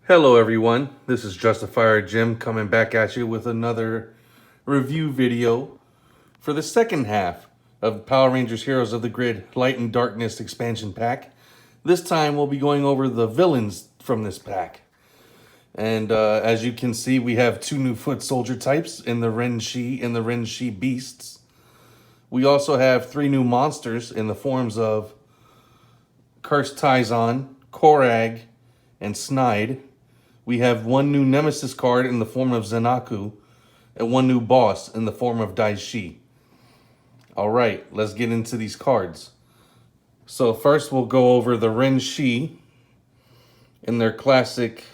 Hello everyone, this is Justifier Jim coming back at you with another review video for the second half of Power Rangers Heroes of the Grid Light and Darkness expansion pack. This time we'll be going over the villains from this pack. And as you can see, we have two new foot soldier types in the Ren'Shi and the Ren'Shi Beasts. We also have three new monsters in the forms of Cursed Taizon, Korag, and Snide. We have one new Nemesis card in the form of Zenaku, and one new boss in the form of Daishi. Alright, let's get into these cards. So first we'll go over the Ren'Shi in their classic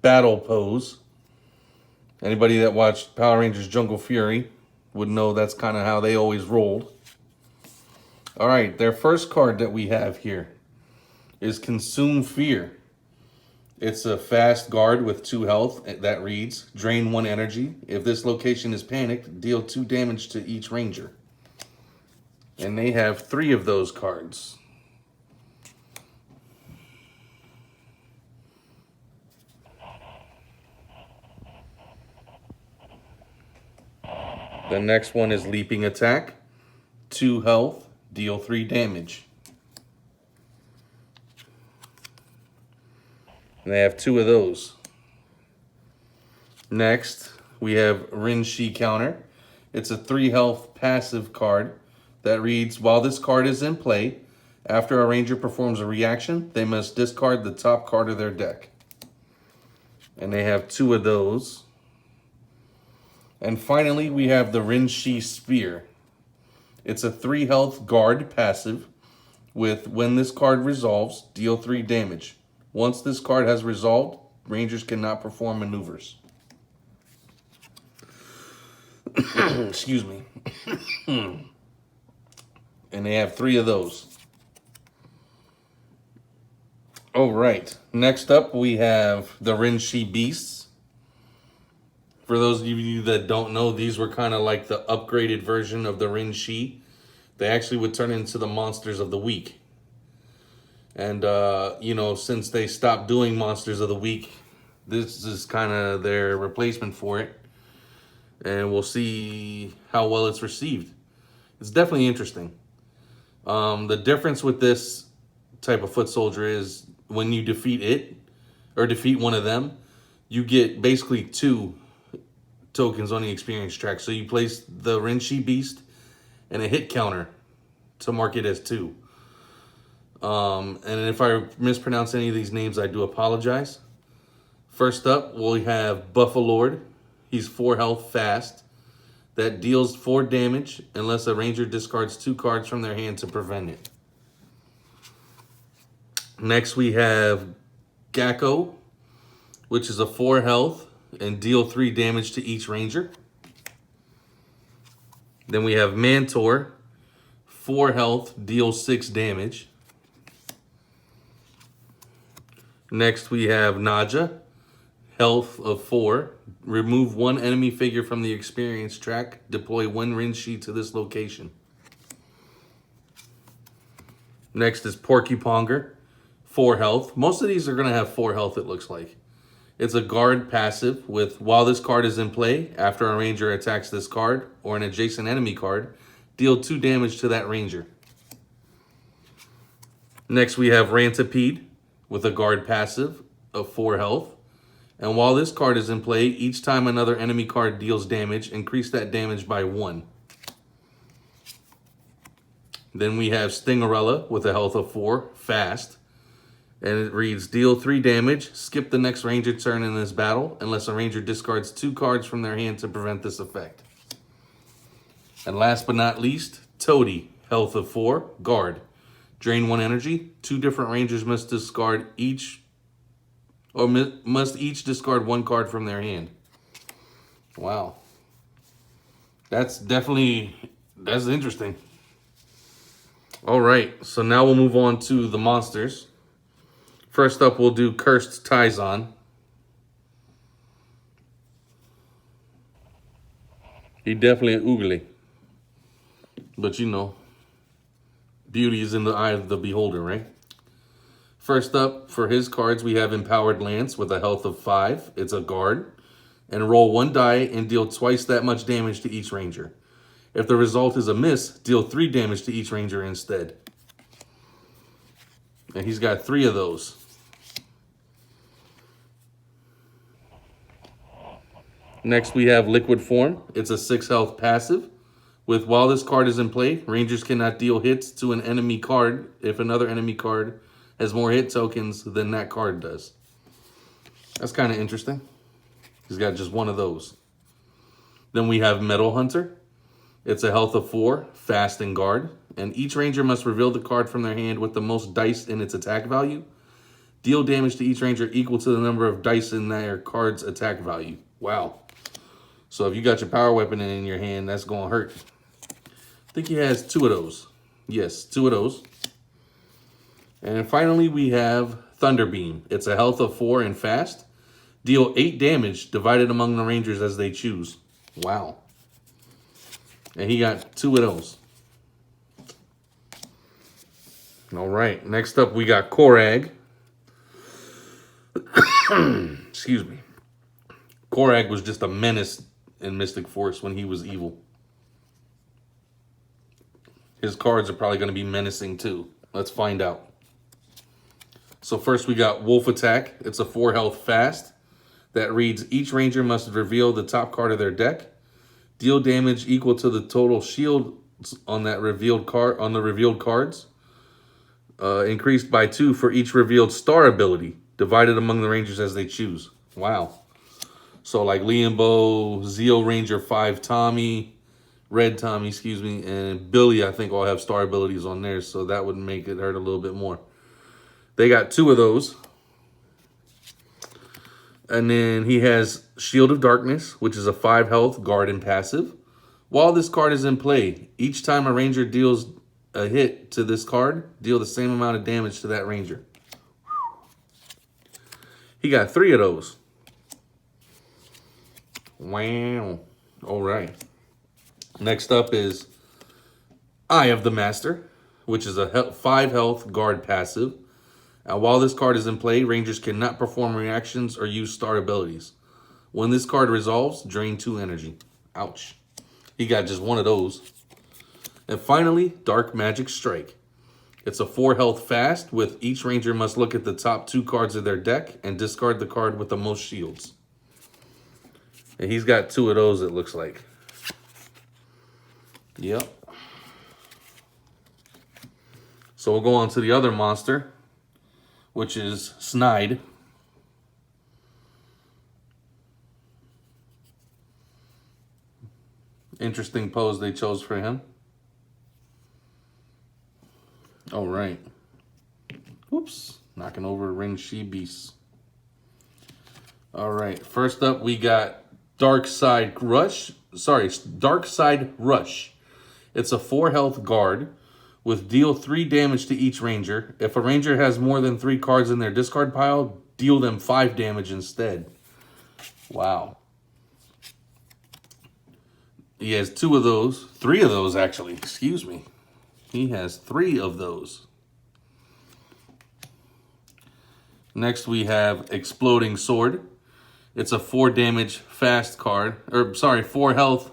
battle pose. Anybody that watched Power Rangers Jungle Fury would know that's kind of how they always rolled. Alright, their first card that we have here is Consume Fear. It's a fast guard with 2 health that reads, drain 1 energy. If this location is panicked, deal 2 damage to each ranger. And they have 3 of those cards. The next one is Leaping Attack. 2 health, deal 3 damage. And they have 2 of those. Next, we have Ren'Shi Counter. It's a 3 health passive card that reads, while this card is in play, after a ranger performs a reaction, they must discard the top card of their deck. And they have 2 of those. And finally, we have the Ren'Shi Spear. It's a 3 health guard passive with, when this card resolves, deal 3 damage. Once this card has resolved, rangers cannot perform maneuvers. Excuse me. And they have 3 of those. All right. Next up, we have the Ren'Shi Beasts. For those of you that don't know, these were kind of like the upgraded version of the Ren'Shi. They actually would turn into the monsters of the week. And, you know, since they stopped doing Monsters of the Week, this is kind of their replacement for it. And we'll see how well it's received. It's definitely interesting. The difference with this type of foot soldier is when you defeat it, or defeat one of them, you get basically 2 tokens on the experience track. So you place the Ren'Shi Beast and a hit counter to mark it as 2. And if I mispronounce any of these names, I do apologize. First up, we have Buffalord. He's 4 health fast. That deals 4 damage unless a ranger discards 2 cards from their hand to prevent it. Next, we have Gakko, which is a 4 health and deal 3 damage to each ranger. Then we have Mantor, 4 health, deal 6 damage. Next, we have Naja, health of 4. Remove 1 enemy figure from the experience track. Deploy 1 Ren'Shi to this location. Next is Porcuponger, 4 health. Most of these are going to have 4 health, it looks like. It's a guard passive with, while this card is in play, after a ranger attacks this card or an adjacent enemy card, deal 2 damage to that ranger. Next, we have Rantipede with a guard passive of 4 health. And while this card is in play, each time another enemy card deals damage, increase that damage by 1. Then we have Stingarella with a health of 4, fast. And it reads, deal 3 damage, skip the next ranger turn in this battle, unless a ranger discards 2 cards from their hand to prevent this effect. And last but not least, Toady, health of 4, guard. Drain 1 energy. 2 different rangers must discard each, or must each discard 1 card from their hand. Wow. That's interesting. All right, so now we'll move on to the monsters. First up, we'll do Cursed Taizon. He definitely oogly. But you know, beauty is in the eye of the beholder, right? First up, for his cards, we have Empowered Lance with a health of 5. It's a guard. And roll 1 die and deal twice that much damage to each ranger. If the result is a miss, deal 3 damage to each ranger instead. And he's got 3 of those. Next, we have Liquid Form. It's a 6 health passive. While this card is in play, Rangers cannot deal hits to an enemy card if another enemy card has more hit tokens than that card does. That's kind of interesting. He's got just 1 of those. Then we have Metal Hunter. It's a health of 4, fast and guard. And each ranger must reveal the card from their hand with the most dice in its attack value. Deal damage to each ranger equal to the number of dice in their card's attack value. Wow. So if you got your power weapon in your hand, that's going to hurt. I think he has 2 of those. Yes, 2 of those. And finally, we have Thunderbeam. It's a health of 4 and fast. Deal 8 damage divided among the rangers as they choose. Wow. And he got 2 of those. All right. Next up, we got Korag. Excuse me. Korag was just a menace in Mystic Force when he was evil. His cards are probably going to be menacing too. Let's find out. So first we got Wolf Attack. It's a 4 health fast that reads each ranger must reveal the top card of their deck. Deal damage equal to the total shields on that revealed card on the revealed cards. Increased by 2 for each revealed star ability, divided among the rangers as they choose. Wow. So like Liambo, Zeo Ranger 5 Tommy, Red Tommy, excuse me, and Billy, I think all have star abilities on there, so that would make it hurt a little bit more. They got 2 of those. And then he has Shield of Darkness, which is a 5 health guard and passive. While this card is in play, each time a ranger deals a hit to this card, deal the same amount of damage to that ranger. He got 3 of those. Wow. All right. Next up is Eye of the Master, which is a 5 health guard passive. While this card is in play, rangers cannot perform reactions or use star abilities. When this card resolves, drain 2 energy. Ouch. He got just 1 of those. And finally, Dark Magic Strike. It's a 4 health fast with each ranger must look at the top 2 cards of their deck and discard the card with the most shields. And he's got 2 of those, it looks like. Yep. So we'll go on to the other monster, which is Snide. Interesting pose they chose for him. All right. Oops. Knocking over Ring She Beast. All right. First up, we got Dark Side Rush. It's a 4 health guard with deal 3 damage to each ranger. If a ranger has more than 3 cards in their discard pile, deal them 5 damage instead. Wow. He has 2 of those. 3 of those, actually. Excuse me. He has 3 of those. Next, we have Exploding Sword. It's a 4 damage fast card. 4 health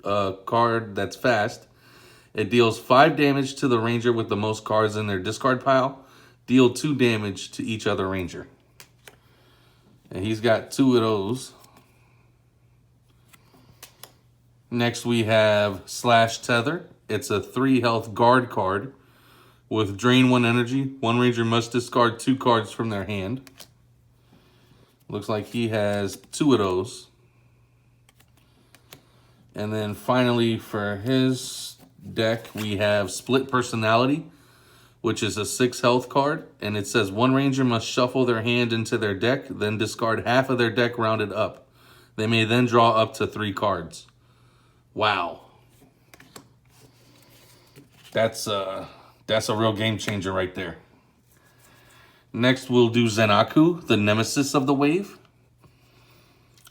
card that's fast. It deals 5 damage to the ranger with the most cards in their discard pile. Deal 2 damage to each other ranger. And he's got 2 of those. Next we have Slash Tether. It's a 3 health guard card. With drain 1 energy, 1 ranger must discard 2 cards from their hand. Looks like he has 2 of those. And then finally for his deck, we have Split Personality, which is a 6 health card. And it says 1 ranger must shuffle their hand into their deck, then discard half of their deck rounded up. They may then draw up to 3 cards. Wow. That's a real game changer right there. Next, we'll do Zenaku, the nemesis of the wave.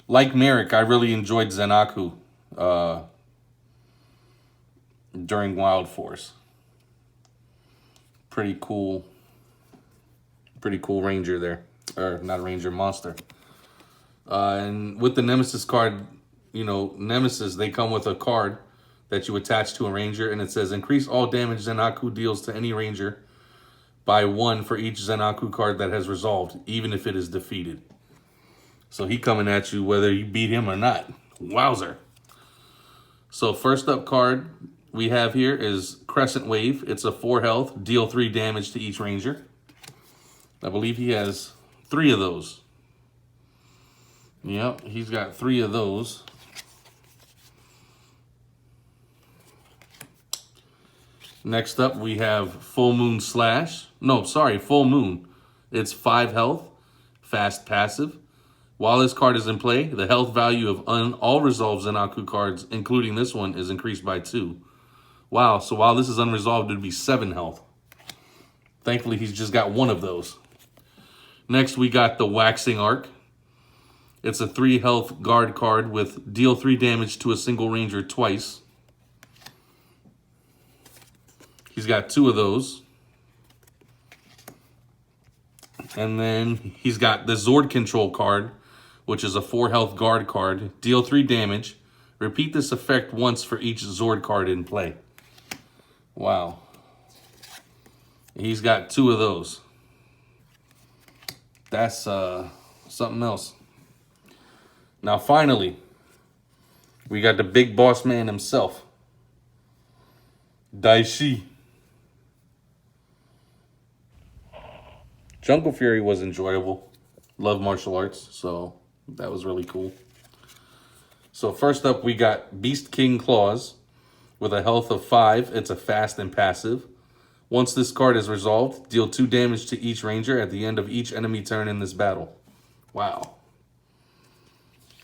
Like Merrick, I really enjoyed Zenaku during Wild Force. Pretty cool Pretty cool Ranger there. Or not Ranger, monster. And with the Nemesis card, you know, Nemesis, they come with a card that you attach to a Ranger. And it says, increase all damage Zenaku deals to any Ranger by 1 for each Zenaku card that has resolved, even if it is defeated. So he coming at you whether you beat him or not. Wowzer. So first up card we have here is Crescent Wave. It's a 4 health, deal 3 damage to each Ranger. I believe he has 3 of those. Yep, he's got 3 of those. Next up we have Full Moon Slash. No, sorry, Full Moon. It's 5 health, fast passive. While this card is in play, the health value of all resolved Zenaku cards, including this one, is increased by 2. Wow, so while this is unresolved, it would be 7 health. Thankfully, he's just got 1 of those. Next, we got the Waxing Arc. It's a 3 health guard card with deal 3 damage to a single Ranger twice. He's got 2 of those. And then he's got the Zord Control card, which is a 4 health guard card. Deal 3 damage. Repeat this effect once for each Zord card in play. Wow. He's got 2 of those. That's something else. Now finally, we got the big boss man himself. Daishi. Jungle Fury was enjoyable. Love martial arts, so that was really cool. So first up, we got Beast King Claws with a health of 5. It's a fast and passive. Once this card is resolved, deal 2 damage to each Ranger at the end of each enemy turn in this battle. Wow.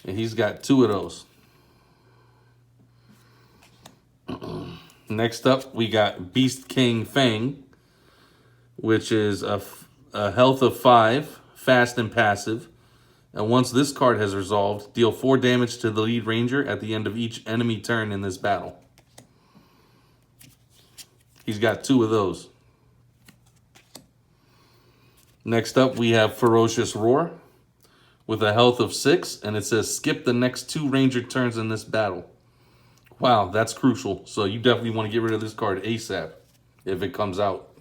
And he's got 2 of those. Next up, we got Beast King Fang, which is a health of 5, fast and passive. And once this card has resolved, deal 4 damage to the lead Ranger at the end of each enemy turn in this battle. He's got 2 of those. Next up, we have Ferocious Roar with a health of 6, and it says skip the next 2 Ranger turns in this battle. Wow, that's crucial. So you definitely want to get rid of this card ASAP if it comes out.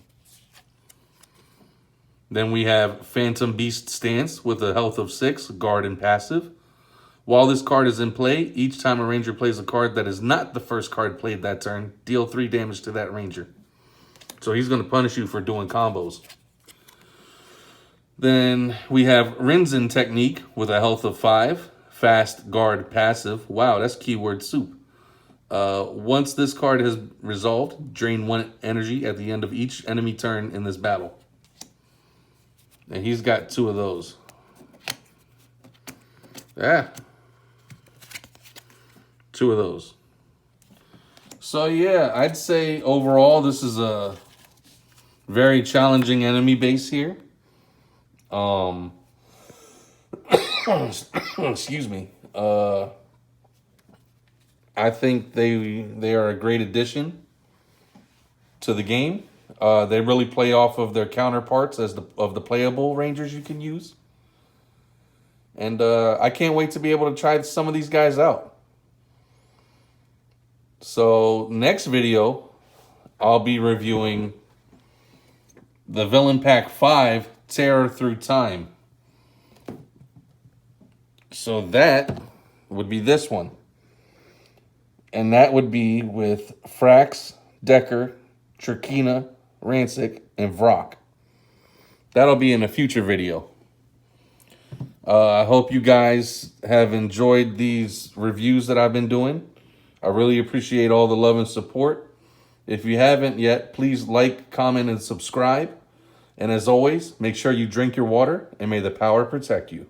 Then we have Phantom Beast Stance with a health of 6, guard and passive. While this card is in play, each time a Ranger plays a card that is not the first card played that turn, deal 3 damage to that Ranger. So he's going to punish you for doing combos. Then we have Rinzin Technique with a health of 5, fast, guard, passive. Wow, that's keyword soup. Once this card has resolved, drain 1 energy at the end of each enemy turn in this battle. And he's got 2 of those. Yeah. 2 of those. So yeah, I'd say overall this is a very challenging enemy base here. Excuse me. I think they are a great addition to the game. They really play off of their counterparts of the playable Rangers you can use. And I can't wait to be able to try some of these guys out. So next video, I'll be reviewing the Villain Pack 5, Terror Through Time. So that would be this one. And that would be with Frax, Decker, Trakina, Rancic, and Vrock. That'll be in a future video. I hope you guys have enjoyed these reviews that I've been doing. I really appreciate all the love and support. If you haven't yet, please like, comment, and subscribe. And as always, make sure you drink your water, and may the power protect you.